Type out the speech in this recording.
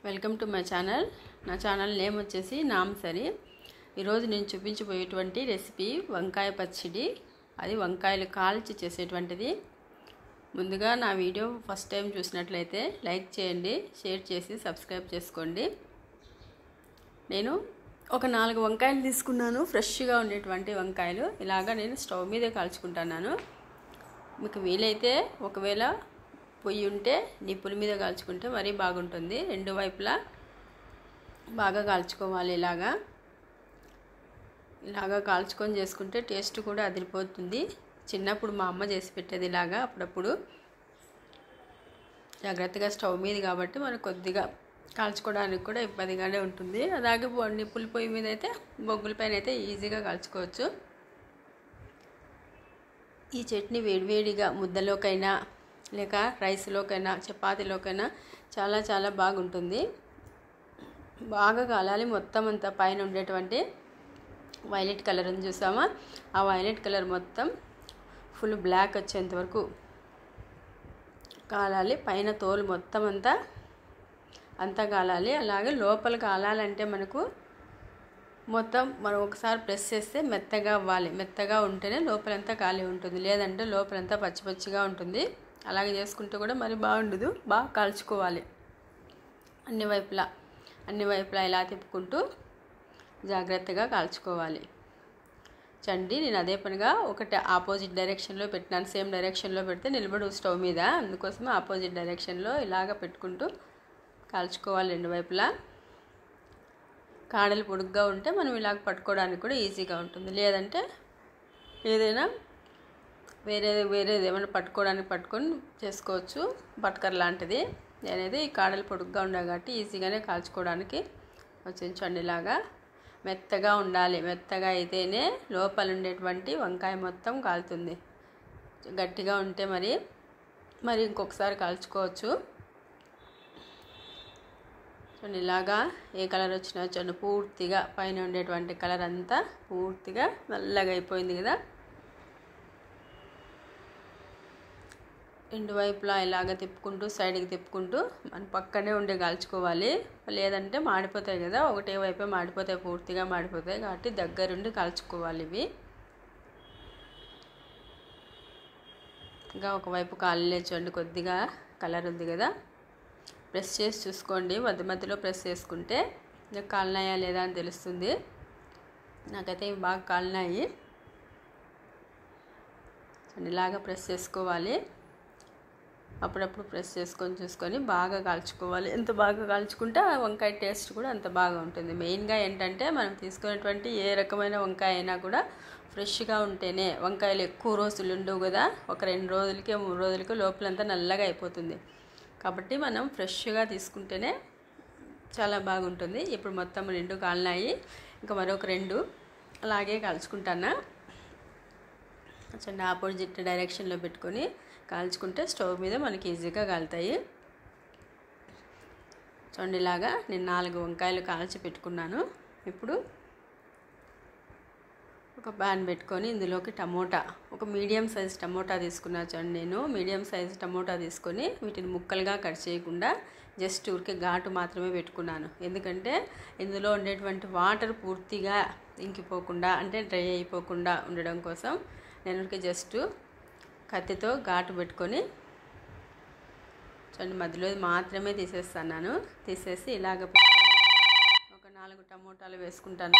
Welcome to my channel. నా channel name వచ్చేసి నామ్సరి. ఈరోజు నేను చూపించబోయేటువంటి రెసిపీ వంకాయ పచ్చడి. అది వంకాయలు కాల్చి చేసేటువంటిది. ముందుగా నా వీడియో ఫస్ట్ టైం చూసినట్లయితే లైక్ చేయండి, షేర్ చేసి సబ్స్క్రైబ్ చేసుకోండి. నేను ఒక 4 వంకాయలు తీసుకున్నాను, ఫ్రెష్గా ఉండేటువంటి వంకాయలు. ఇలాగా నేను స్టవ్ మీదే కాల్చుకుంటున్నాను. మీకు వీలైతే ఒకవేళ పొయ్యి ఉంటే నిప్పుల మీద కాల్చుకుంటే మరీ బాగుంటుంది. రెండు వైపులా బాగా కాల్చుకోవాలి. ఇలాగా కాల్చుకొని చేసుకుంటే టేస్ట్ కూడా అదిరిపోతుంది. చిన్నప్పుడు మా అమ్మ చేసి పెట్టేది ఇలాగా. అప్పుడప్పుడు జాగ్రత్తగా స్టవ్ మీద కాబట్టి మనకు కొద్దిగా కాల్చుకోవడానికి కూడా ఇబ్బందిగానే ఉంటుంది. అలాగే నిప్పుల పొయ్యి మీద అయితే బొగ్గుల పైన అయితే ఈజీగా కాల్చుకోవచ్చు. ఈ చట్నీ వేడివేడిగా ముద్దలోకైనా లేక రైస్లోకైనా చపాతీలోకైనా చాలా చాలా బాగుంటుంది. బాగా కాలాలి. మొత్తం అంతా పైన ఉండేటువంటి వైలెట్ కలర్ అని చూసామా, ఆ వైలెట్ కలర్ మొత్తం ఫుల్ బ్లాక్ వచ్చేంత వరకు కాలాలి. పైన తోలు మొత్తం అంతా కాలాలి. అలాగే లోపల కాలాలంటే మనకు మొత్తం మనం ఒకసారి ప్రెస్ చేస్తే మెత్తగా అవ్వాలి. మెత్తగా ఉంటేనే లోపలంతా కాలి ఉంటుంది, లేదంటే లోపలంతా పచ్చి పచ్చిగా ఉంటుంది. అలాగే చేసుకుంటే కూడా మరి బాగుండదు. బాగా కాల్చుకోవాలి. అన్ని వైపులా ఇలా తిప్పుకుంటూ జాగ్రత్తగా కాల్చుకోవాలి. చండి నేను అదే పనిగా ఒకటి ఆపోజిట్ డైరెక్షన్లో పెట్టినాను. సేమ్ డైరెక్షన్లో పెడితే నిలబడు స్టవ్ మీద, అందుకోసం ఆపోజిట్ డైరెక్షన్లో ఇలాగ పెట్టుకుంటూ కాల్చుకోవాలి. రెండు వైపులా కాడలు పొడుగ్గా ఉంటే మనం ఇలాగ పట్టుకోవడానికి కూడా ఈజీగా ఉంటుంది. లేదంటే ఏదైనా వేరేది ఏమైనా పట్టుకొని చేసుకోవచ్చు. బట్కర్ లాంటిది. నేనైతే ఈ కాడలు పొడుగ్గా ఉన్నాయి కాబట్టి ఈజీగానే కాల్చుకోవడానికి వచ్చించండి. ఇలాగా మెత్తగా ఉండాలి. మెత్తగా అయితేనే లోపల ఉండేటువంటి వంకాయ మొత్తం కాలుతుంది. గట్టిగా ఉంటే మరి ఇంకొకసారి కాల్చుకోవచ్చు. చూడండి, ఇలాగా ఏ కలర్ వచ్చినా చూడండి, పూర్తిగా పైన ఉండేటువంటి కలర్ అంతా పూర్తిగా నల్లగా అయిపోయింది కదా. రెండు వైపులా ఇలాగ తిప్పుకుంటూ సైడ్కి తిప్పుకుంటూ మన పక్కనే ఉండి కాల్చుకోవాలి. లేదంటే మాడిపోతాయి కదా, ఒకటే వైపే మాడిపోతాయి, పూర్తిగా మాడిపోతాయి కాబట్టి దగ్గరుండి కాల్చుకోవాలి. ఇవి ఇంకా ఒకవైపు కాలలే చూడండి, కొద్దిగా కలర్ ఉంది కదా. ప్రెస్ చేసి చూసుకోండి, మధ్యలో ప్రెస్ చేసుకుంటే ఇంకా కాలినాయా లేదా అని తెలుస్తుంది. నాకైతే ఇవి బాగా కాలినాయి. ఇలాగ ప్రెస్ చేసుకోవాలి. అప్పుడప్పుడు ప్రెస్ చూసుకొని బాగా కాల్చుకోవాలి. ఎంత బాగా కాల్చుకుంటే ఆ వంకాయ టేస్ట్ కూడా అంత బాగా ఉంటుంది. మెయిన్గా ఏంటంటే మనం తీసుకునేటువంటి ఏ రకమైన వంకాయ అయినా కూడా ఫ్రెష్గా ఉంటేనే, వంకాయలు ఎక్కువ రోజులు ఉండవు కదా, ఒక 2 రోజులకి 3 రోజులకి లోపలంతా నల్లగా అయిపోతుంది. కాబట్టి మనం ఫ్రెష్గా తీసుకుంటేనే చాలా బాగుంటుంది. ఇప్పుడు మొత్తం 2 కాలినాయి. ఇంకా మరొక 2 అలాగే కాల్చుకుంటాను. చిన్న ఆపోజిట్ డైరెక్షన్లో పెట్టుకొని కాల్చుకుంటే స్టవ్ మీద మనకి ఈజీగా కాలుతాయి. చూడండి, ఇలాగా నేను 4 వంకాయలు కాల్చి పెట్టుకున్నాను. ఇప్పుడు ఒక ప్యాన్ పెట్టుకొని ఇందులోకి ఒక మీడియం సైజ్ టమోటా తీసుకున్నా. చూడండి, నేను మీడియం సైజ్ టమోటా తీసుకొని వీటిని ముక్కలుగా కట్ చేయకుండా జస్ట్ ఊరికే ఘాటు మాత్రమే పెట్టుకున్నాను. ఎందుకంటే ఇందులో ఉండేటువంటి వాటర్ పూర్తిగా ఇంకిపోకుండా, అంటే డ్రై అయిపోకుండా ఉండడం కోసం నేను ఊరికే జస్ట్ కత్తితో ఘాటు పెట్టుకొని చూడండి మధ్యలో మాత్రమే తీసేస్తాను. తీసేసి ఇలాగ పెట్టుకొని ఒక 4 టమోటాలు వేసుకుంటాను.